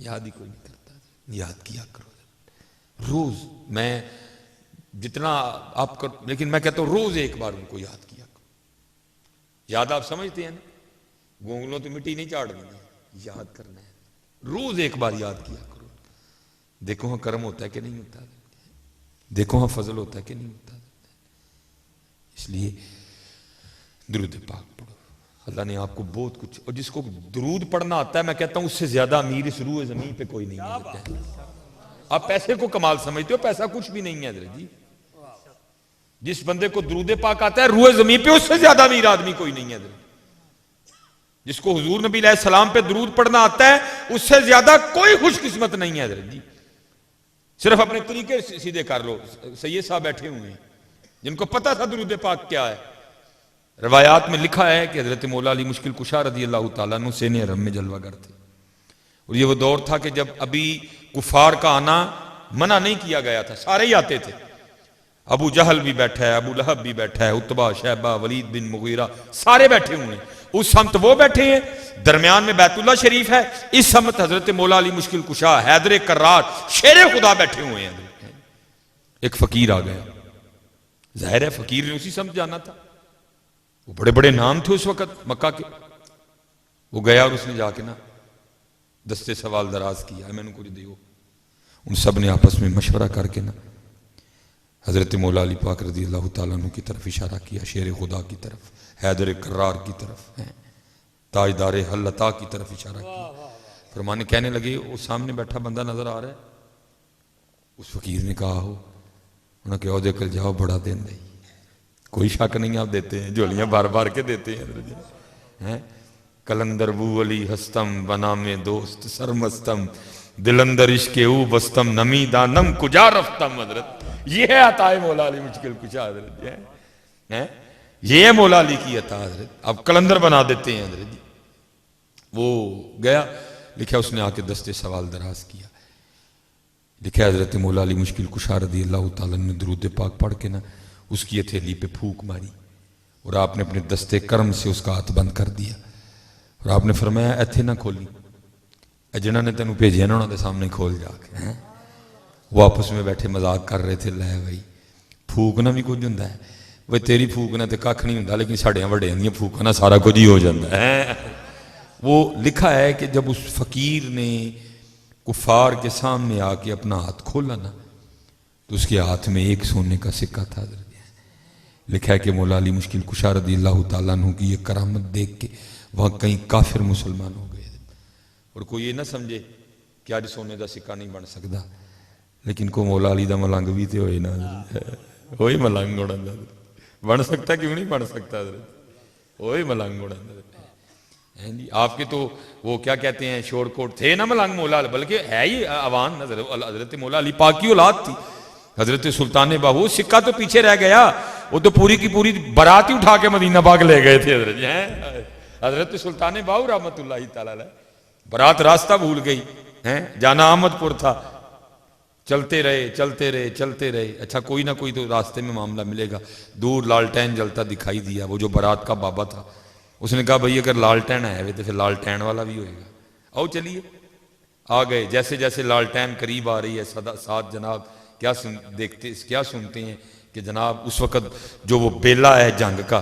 یاد ہی کوئی نہیں کرتا، یاد کیا کرو روز۔ میں جتنا آپ کر، لیکن میں کہتا ہوں روز ایک بار ان کو یاد کیا کرو۔ یاد آپ سمجھتے ہیں نا، گونگلوں تو مٹی نہیں چاڑ دیں، یاد کرنا ہے، روز ایک بار یاد کیا کرو، دیکھو ہاں کرم ہوتا ہے کہ نہیں ہوتا، دیکھو ہاں فضل ہوتا ہے کہ نہیں ہوتا۔ اس لیے درود پاک پڑھو، اللہ نے آپ کو بہت کچھ، اور جس کو درود پڑھنا آتا ہے میں کہتا ہوں اس سے زیادہ امیر اس روح زمین پہ کوئی نہیں ہے۔ آپ پیسے کو کمال سمجھتے ہو، پیسہ کچھ بھی نہیں ہے حضرت جی، جس بندے کو درود پاک آتا ہے روح زمین پہ اس سے زیادہ امیر آدمی کوئی نہیں ہے حضرت۔ جس کو حضور نبی علیہ السلام پہ درود پڑھنا آتا ہے اس سے زیادہ کوئی خوش قسمت نہیں ہے حضرت جی۔ صرف اپنے طریقے سیدھے کر لو، سید صاحب بیٹھے ہوئے ہیں جن کو پتہ تھا درود پاک کیا ہے۔ روایات میں لکھا ہے کہ حضرت مولا علی مشکل کشا رضی اللہ تعالیٰ عنہ سین حرم میں جلوہ گر تھے، اور یہ وہ دور تھا کہ جب ابھی کفار کا آنا منع نہیں کیا گیا تھا، سارے ہی آتے تھے، ابو جہل بھی بیٹھا ہے، ابو لہب بھی بیٹھا ہے، عتبہ شیبہ ولید بن مغیرہ سارے بیٹھے ہوئے ہیں، اس سمت وہ بیٹھے ہیں، درمیان میں بیت اللہ شریف ہے، اس سمت حضرت مولا علی مشکل کشا حیدر کرار شیر خدا بیٹھے ہوئے ہیں۔ ایک فقیر آ گیا، ظاہر ہے فقیر نے اسی سمت جانا تھا، وہ بڑے بڑے نام تھے اس وقت مکہ کے، وہ گیا اور اس نے جا کے نا دستے سوال دراز کیا، میں نے کچھ دیو، ان سب نے آپس میں مشورہ کر کے نا حضرت مولا علی پاک رضی اللہ تعالیٰ عنہ کی طرف اشارہ کیا، شیر خدا کی طرف، حیدر کرار کی طرف، تاجدار حلتا کی طرف اشارہ کیا۔ فرمانے کہنے لگے وہ سامنے بیٹھا بندہ نظر آ رہا ہے؟ اس فقیر نے کہا ہو، انہوں نے کہا دے کل جاؤ بڑا دین دے، کوئی شک نہیں آپ دیتے ہیں، جولیاں بار بار کے دیتے ہیں۔ کلندر بو علی ہستم بنام دوست سرمستم دلندر عشق او بستم نمی دانم کجا رفتم، حضرت یہ ہے عطا مولا علی مشکل کشا حضرت، یہ ہے مولا علی کی عطا حضرت، اب کلندر بنا دیتے ہیں حضرت جی۔ وہ گیا، لکھا اس نے آ کے دستے سوال دراز کیا، لکھا حضرت مولا علی مشکل کشا رضی اللہ تعالیٰ نے درود پاک پڑھ کے نا اس کی ہتھیلی پہ پھونک ماری، اور آپ نے اپنے دستے کرم سے اس کا ہاتھ بند کر دیا، اور آپ نے فرمایا ایتھے نہ کھولی، جنہوں نے تینوں بھیجیا انہوں نے سامنے کھول جا کے۔ وہ آپس میں بیٹھے مذاق کر رہے تھے، لے بھائی پھونکنا بھی کچھ ہوں ہے، وہ تیری پھونکنا تو کھ نہیں ہوں لیکن ساڑیاں وڈیاں دیاں پھونکنا سارا کچھ ہی ہو جاتا ہے۔ وہ لکھا ہے کہ جب اس فقیر نے کفار کے سامنے آ کے اپنا ہاتھ کھولا نا تو اس کے ہاتھ میں ایک سونے کا سکہ تھا۔ لکھا ہے کہ مولا علی مشکل کشا رضی اللہ تعالیٰ عنہ کی یہ کرامت دیکھ کے وہاں کئی کافر مسلمان ہو گئے، اور کوئی یہ نہ سمجھے کہ آج سونے دا سکہ نہیں بن سکتا، لیکن کو مولا علی دا ملنگ بھی تے ہوئے نا، وہی ملنگ ہونا بن سکتا، کیوں نہیں بن سکتا حضرت، وہی ملنگ ہونا۔ آپ کے تو وہ کیا کہتے ہیں شور کوٹ تھے نا ملنگ مولا، بلکہ ہے ہی عوان، حضرت مولا علی پاک کی اولاد تھی، حضرت سلطان باہو، سکہ تو پیچھے رہ گیا، وہ تو پوری کی پوری برات ہی اٹھا کے مدینہ پاک لے گئے تھے حضرت، حضرت سلطان باہو رحمت اللہ تعالی علیہ، برات راستہ بھول گئی، جانا احمد پور تھا، چلتے رہے چلتے رہے چلتے رہے. اچھا کوئی نہ کوئی تو راستے میں معاملہ ملے گا. دور لالٹین جلتا دکھائی دیا. وہ جو بارات کا بابا تھا اس نے کہا بھئی اگر لالٹین آئے ہوئے تو پھر لالٹین والا بھی ہوئے گا. آؤ چلیے. آ گئے. جیسے جیسے لالٹین قریب آ رہی ہے ساتھ جناب کیا سنتے ہیں کہ جناب اس وقت جو وہ بیلا ہے جنگ کا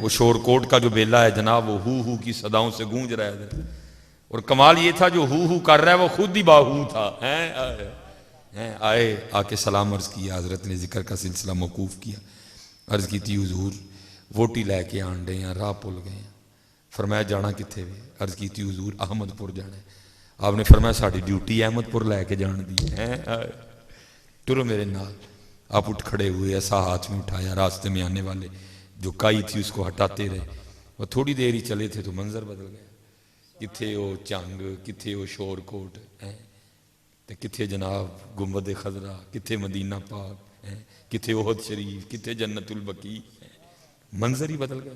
وہ شور کوٹ کا جو بیلا ہے جناب وہ ہو کی صداؤں سے گونج رہا ہے. اور کمال یہ تھا جو ہو کر رہا ہے وہ خود ہی باہو تھا. آئے آ کے سلام عرض کیا. حضرت نے ذکر کا سلسلہ موقوف کیا. عرض کی تھی حضور ووٹی لے کے آن ڈے ہیں راہ پل گئے ہیں. فرمایا جانا کتنے وے؟ عرض کی تھی حضور احمد پور جانا ہے. آپ نے فرمایا ساڑی ڈیوٹی احمد پور لے کے جان دی ہے. ترو میرے نال. آپ اٹھ کھڑے ہوئے. ایسا ہاتھ میں اٹھایا. راستے میں آنے والے جو کائی تھی اس کو ہٹاتے رہے. وہ تھوڑی دیر ہی چلے تھے تو منظر بدل گیا. کتھے وہ چنگ کتھے وہ شور کوٹ کتھے جناب گنبد خضرا کتھے مدینہ پاک کتھے احد شریف کتھے جنت البقیع. منظر ہی بدل گیا.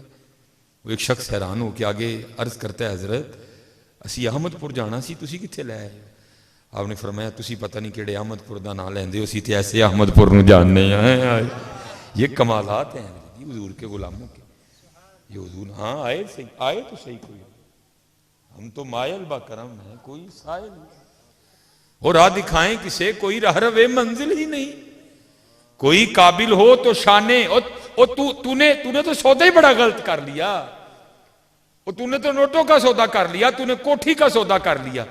وہ ایک شخص حیران ہو کہ آگے عرض کرتا ہے حضرت اسی احمد پور جانا سی تسی کتھے لے آئے؟ آپ نے فرمایا تسی پتہ نہیں کیڑے احمد پور دا نام لیندے ہو سی تے ایسے احمد پور نو جاننے ہیں. یہ کمالات ہیں حضور کے غلاموں کے. یہ حضور ہاں آئے تو صحیح. کوئی ہم تو مائل با کرم ہیں کوئی سائل اور راہ دکھائیں کسے کوئی راہ روے منزل ہی نہیں. کوئی قابل ہو تو شانے تو نے تو سودا ہی بڑا غلط کر لیا. تو نے تو نوٹوں کا سودا کر لیا. تو نے کوٹھی کا سودا کر لیا.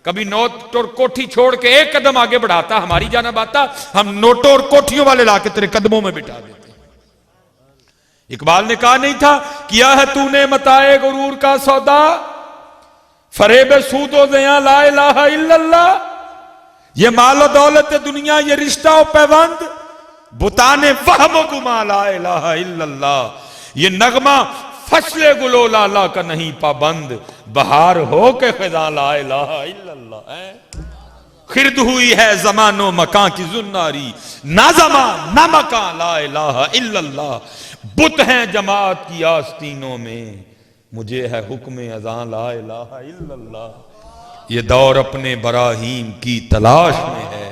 کبھی نوٹ اور کوٹھی چھوڑ کے ایک قدم آگے بڑھاتا ہماری جانب آتا ہم نوٹوں اور کوٹھیوں والے لا کے تیرے قدموں میں بٹھا دیتے. اقبال نے کہا نہیں تھا کیا ہے تو نے متاع غرور کا سودا فریب سود و زیاں لا الہ الا اللہ. یہ مال و دولت دنیا یہ رشتہ و پیوند بتانے وہم و گما لا الہ الا اللہ. یہ نغمہ فصل گلو لالا کا نہیں پابند بہار ہو کے خدا لا الہ الا اللہ. خرد ہوئی ہے زمان و مکان کی زناری نہ زمان نہ مکان لا الہ الا اللہ. بت ہیں جماعت کی آستینوں میں مجھے ہے حکم اذان لا الہ الا اللہ. یہ دور اپنے براہیم کی تلاش میں ہے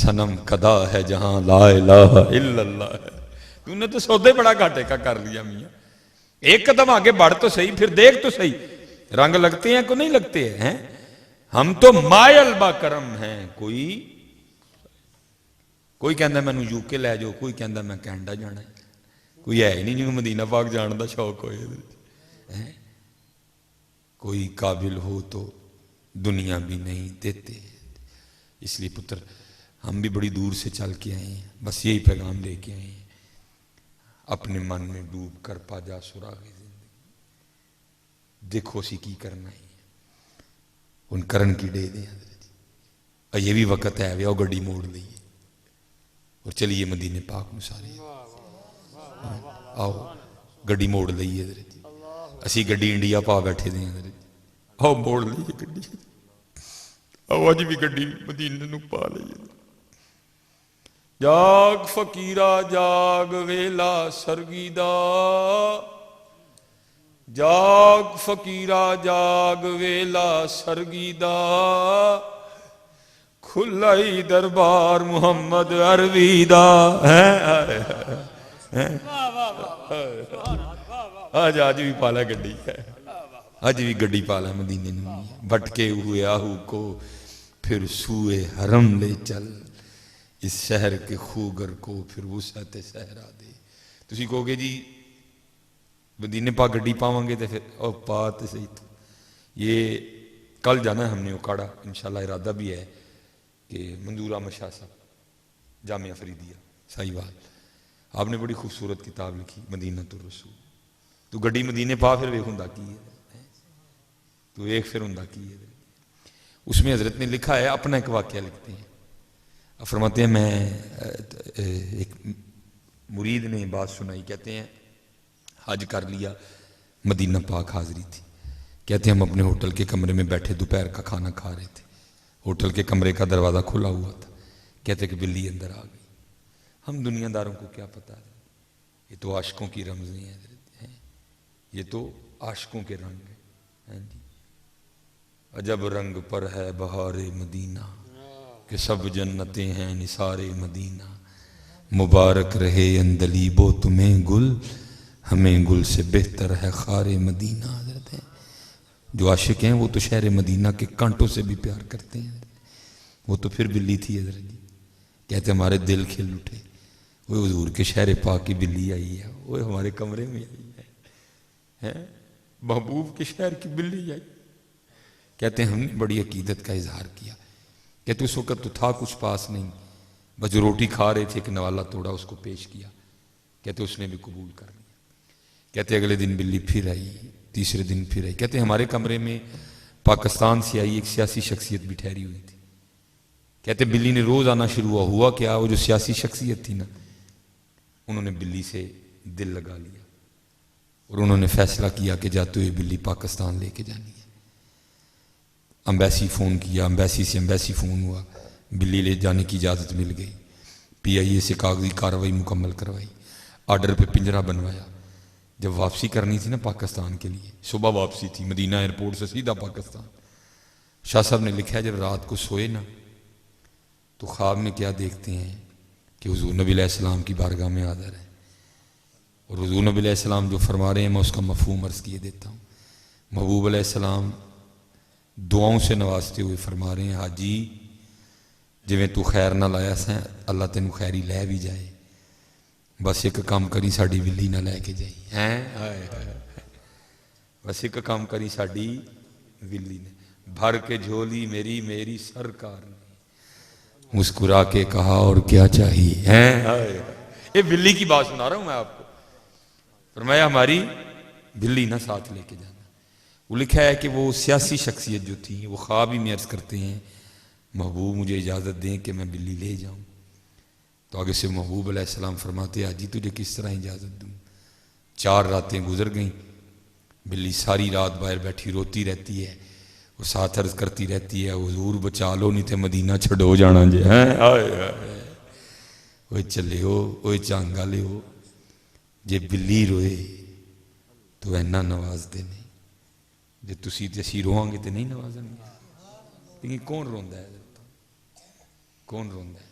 صنم کدا ہے جہاں لا الہ الا اللہ ہے. تو نے تو سودے بڑا گھاٹے کا کر لیا میاں. ایک قدم آگے بڑھ تو صحیح پھر دیکھ تو صحیح رنگ لگتے ہیں کو نہیں لگتے ہیں. ہم تو مائل با کرم ہیں. کوئی کہندا ہے مینوں یو کے لے جاؤ کوئی کہندا میں کینیڈا جانا ہے. کوئی ہے ہی نہیں جنہوں مدینہ پاک جان دا شوق ہوئے. کوئی قابل ہو تو دنیا بھی نہیں دیتے. اس لیے پتر ہم بھی بڑی دور سے چل کے آئے ہیں. بس یہی پیغام لے کے آئے ہیں. اپنے من میں ڈوب کر پا جا سراغ زندگی. دیکھو سی کی کرنا ہے ان کرن کی ڈے دیں. اور یہ بھی وقت ہے وہ گڈی موڑ لئیے اور چلیے مدینے پاک مسارے. آؤ گڈی موڑ لئیے. اسی گڈی انڈیا پا بیٹھے دیں. آؤ موڑ لئیے گڈی. آؤ اج بھی گڈی مدینے نو پا لئیے. جاگ فقیرہ جاگ ویلا سرگی دا. جاگ فقیرہ جاگ ویلا سرگی دا. کھلائی دربار محمد عربی دا. آج بھی پالا گڈی ہے. آج بھی گڈی پالا مدینے نو. بھٹکے ہوئے آہو کو پھر سوئے حرم لے چل. اس شہر کے خوگر کو پھر وسعت صحرا دے. تسی کہو گے جی مدینے پاک گڈی پاواں گے تو پھر او پات صحیح. تو یہ کل جانا ہے ہم نے اکاڑا انشاءاللہ. ارادہ بھی ہے کہ منظور احمد شاہ صاحب جامعہ فریدیہ سائیوال آپ نے بڑی خوبصورت کتاب لکھی مدینۃ الرسول. تو گڈی مدینے پا پھر ویکھ ہوندا کی ہے. تو ایک پھر ہوندا کی ہے. اس میں حضرت نے لکھا ہے اپنا ایک واقعہ لکھتے ہیں. فرماتے ہیں میں ایک مرید نے بات سنائی. کہتے ہیں حج کر لیا مدینہ پاک حاضری تھی. کہتے ہیں ہم اپنے ہوٹل کے کمرے میں بیٹھے دوپہر کا کھانا کھا رہے تھے. ہوٹل کے کمرے کا دروازہ کھلا ہوا تھا. کہتے کہ بلی اندر آ گئی. ہم دنیا داروں کو کیا پتا ہے یہ تو عاشقوں کی رمزیں ہیں. یہ تو عاشقوں کے رنگ ہیں. عجب رنگ پر ہے بہار مدینہ کہ سب جنتیں ہیں نثار مدینہ، مبارک رہے اندلیبو تمہیں گل، ہمیں گل سے بہتر ہے خار مدینہ۔ حضرت ہیں جو عاشق ہیں وہ تو شہر مدینہ کے کانٹوں سے بھی پیار کرتے ہیں، وہ تو پھر بلی تھی حضرت جی، کہتے ہمارے دل کھل اٹھے، وہ حضور کے شہر پاک کی بلی آئی ہے، وہ ہمارے کمرے میں آئی ہے، محبوب کے شہر کی بلی آئی۔ کہتے ہیں ہم نے بڑی عقیدت کا اظہار کیا، کہتے اس وقت تو تھا کچھ پاس نہیں، بس جو روٹی کھا رہے تھے ایک نوالا توڑا اس کو پیش کیا، کہتے اس نے بھی قبول کر لیا۔ کہتے اگلے دن بلی پھر آئی، تیسرے دن پھر آئی، کہتے ہمارے کمرے میں پاکستان سے آئی ایک سیاسی شخصیت بھی ٹھہری ہوئی تھی، کہتے بلی نے روز آنا شروع ہوا کیا، وہ جو سیاسی شخصیت تھی نا انہوں نے بلی سے دل لگا لیا اور انہوں نے فیصلہ کیا کہ جاتے ہوئے بلی پاکستان لے کے جانی ہے۔ امبیسی فون کیا، امبیسی سے امبیسی فون ہوا، بلی لے جانے کی اجازت مل گئی، پی آئی اے سے کاغذی کارروائی مکمل کروائی، آرڈر پہ پنجرہ بنوایا۔ جب واپسی کرنی تھی نا پاکستان کے لیے، صبح واپسی تھی مدینہ ایئرپورٹ سے سیدھا پاکستان، شاہ صاحب نے لکھا ہے جب رات کو سوئے نا تو خواب میں کیا دیکھتے ہیں کہ حضور نبی علیہ السلام کی بارگاہ میں حاضر ہے، اور حضور نبی علیہ السلام جو فرما رہے ہیں میں اس کا مفہوم عرض کیے دیتا ہوں۔ محبوب علیہ السلام دعاؤں سے نوازتے ہوئے فرما رہے ہیں حاجی جویں تو خیر نہ لایا سیں اللہ تینوں خیری لے بھی جائے، بس ایک کام کری ساڑی بلی نہ لے کے جائی ہیں، بس ایک کام کری ساڑی بلی نے، بھر کے جھولی میری میری سرکار نے مسکرا کے کہا اور کیا چاہیے ہیں۔ یہ بلی کی بات سنا رہا ہوں میں آپ کو، فرمایا ہماری بلی نہ ساتھ لے کے جانا۔ وہ لکھا ہے کہ وہ سیاسی شخصیت جو تھی وہ خواب ہی میں عرض کرتے ہیں محبوب مجھے اجازت دیں کہ میں بلی لے جاؤں، تو آگے سے محبوب علیہ السلام فرماتے حاجی تجھے کس طرح اجازت دوں۔ 4 راتیں گزر گئیں، بلی ساری رات باہر بیٹھی روتی رہتی ہے، وہ ساتھ عرض کرتی رہتی ہے حضور بچا لو نہیں تے مدینہ چھڑو جانا جے ہیں، اوے چلے ہو اوے چانگا لے ہو، جے بلی روئے تو اینا نواز دے نہیں، جے تسی تے اسی روہاں گے تے نہیں نوازن گے، لیکن کون روندہ ہے، کون روندہ ہے؟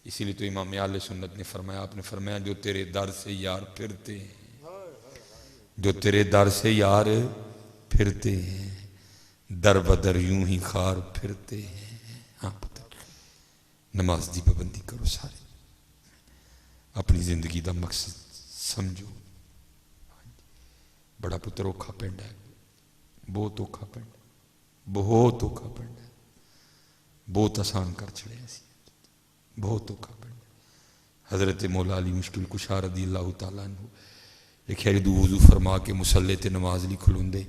اسی لیے تو امام اہل سنت نے فرمایا، آپ نے فرمایا جو تیرے در سے یار پھرتے ہیں، جو تیرے در سے یار پھرتے ہیں در بدر یوں ہی خار پھرتے ہیں۔ ہاں پتر نماز دی پابندی کرو، سارے اپنی زندگی دا مقصد سمجھو۔ بڑا پتر اوکھا پنڈ ہے، بہت اوکھا پنڈ، بہت اوکھا پنڈ ہے، بہت آسان کر چھڑے ایسی، بہت اوکھا پنڈ ہے۔ حضرت مولا علی مشکل کشا رضی اللہ تعالیٰ عنہ ایک خیر دو وضو فرما کے مسلح تے نماز لی کھلوندے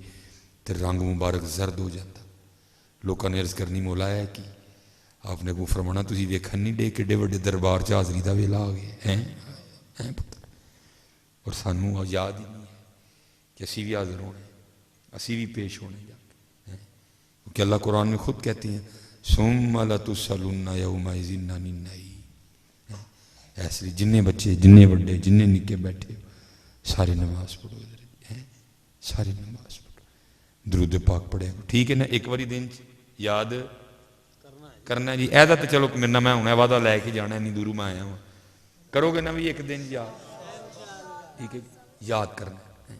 تے رنگ مبارک زرد ہو جاتا، لوکاں نے عرض کرنی مولا ہے کہ آپ نے کو فرمانا تسی ویکھن نہیں ڈے کڈے وڈے دربار چ حاضری دا ویلا آ گیا ہیں پتر، اور سانوں یاد ہی نہیں ہے کہ اسی بھی حاضر ہونے، اسی بھی پیش ہونے جا کے، کیونکہ اللہ قرآن میں خود کہتے ہیں ثم لتسألن یومئذ عن النعیم، ایسے جننے بچے جننے بڑے جننے نکے بیٹھے سارے نماز پڑھو، سارے نماز پڑھو، درود پاک پڑھے، ٹھیک ہے نا؟ ایک باری دن یاد کرنا ہے جی، ایدہ تو چلو میرا میں ہونا ہے وعدہ لے کے جانا ہے، نہیں دوروں میں آیا ہوں، کرو گے نا بھی ایک دن یاد، ٹھیک ہے یاد کرنا ہے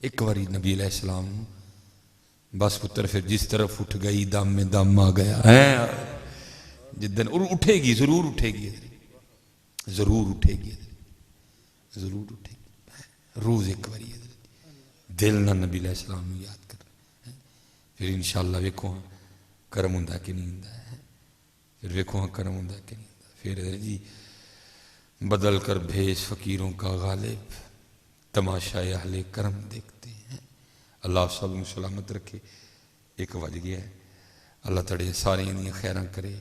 ایک باری نبی علیہ السلام، بس پتر پھر جس طرف اٹھ گئی دم میں دم آ گیا ہے، جدن اور اٹھے گی ضرور اٹھے گی، ضرور اٹھے گی، ضرور اٹھے گی، روز ایک باری دل نہ نبی علیہ السلام یاد کر، پھر انشاءاللہ ویکھو ہاں کرم ہوندا کہ نہیں ہوندا ہے، پھر ویکھو ہاں کرم ہوندا کہ نہیں ہوندا، پھر جی بدل کر بھیس فقیروں کا غالب تماشا اہل کرم دیکھتے ہیں۔ اللہ سب کو سلامت رکھے، ایک وج گیا ہے، اللہ تڑے سارے دیا خیراں کرے،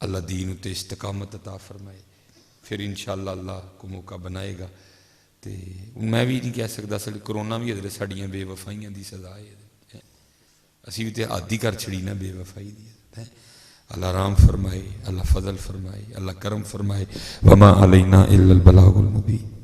اللہ دین تے استقامت عطا فرمائے، پھر انشاءاللہ اللہ کو موقع بنائے گا، تے میں بھی نہیں کہہ سکتا سلی کرونا بھی حضرت ساڑیاں بے وفائیاں دی سزا ہے، اسی بھی تے عادی کر چھڑی نا بے وفائی دی، اللہ رحم فرمائے، اللہ فضل فرمائے، اللہ کرم فرمائے، وما علینا الا البلاغ المبین۔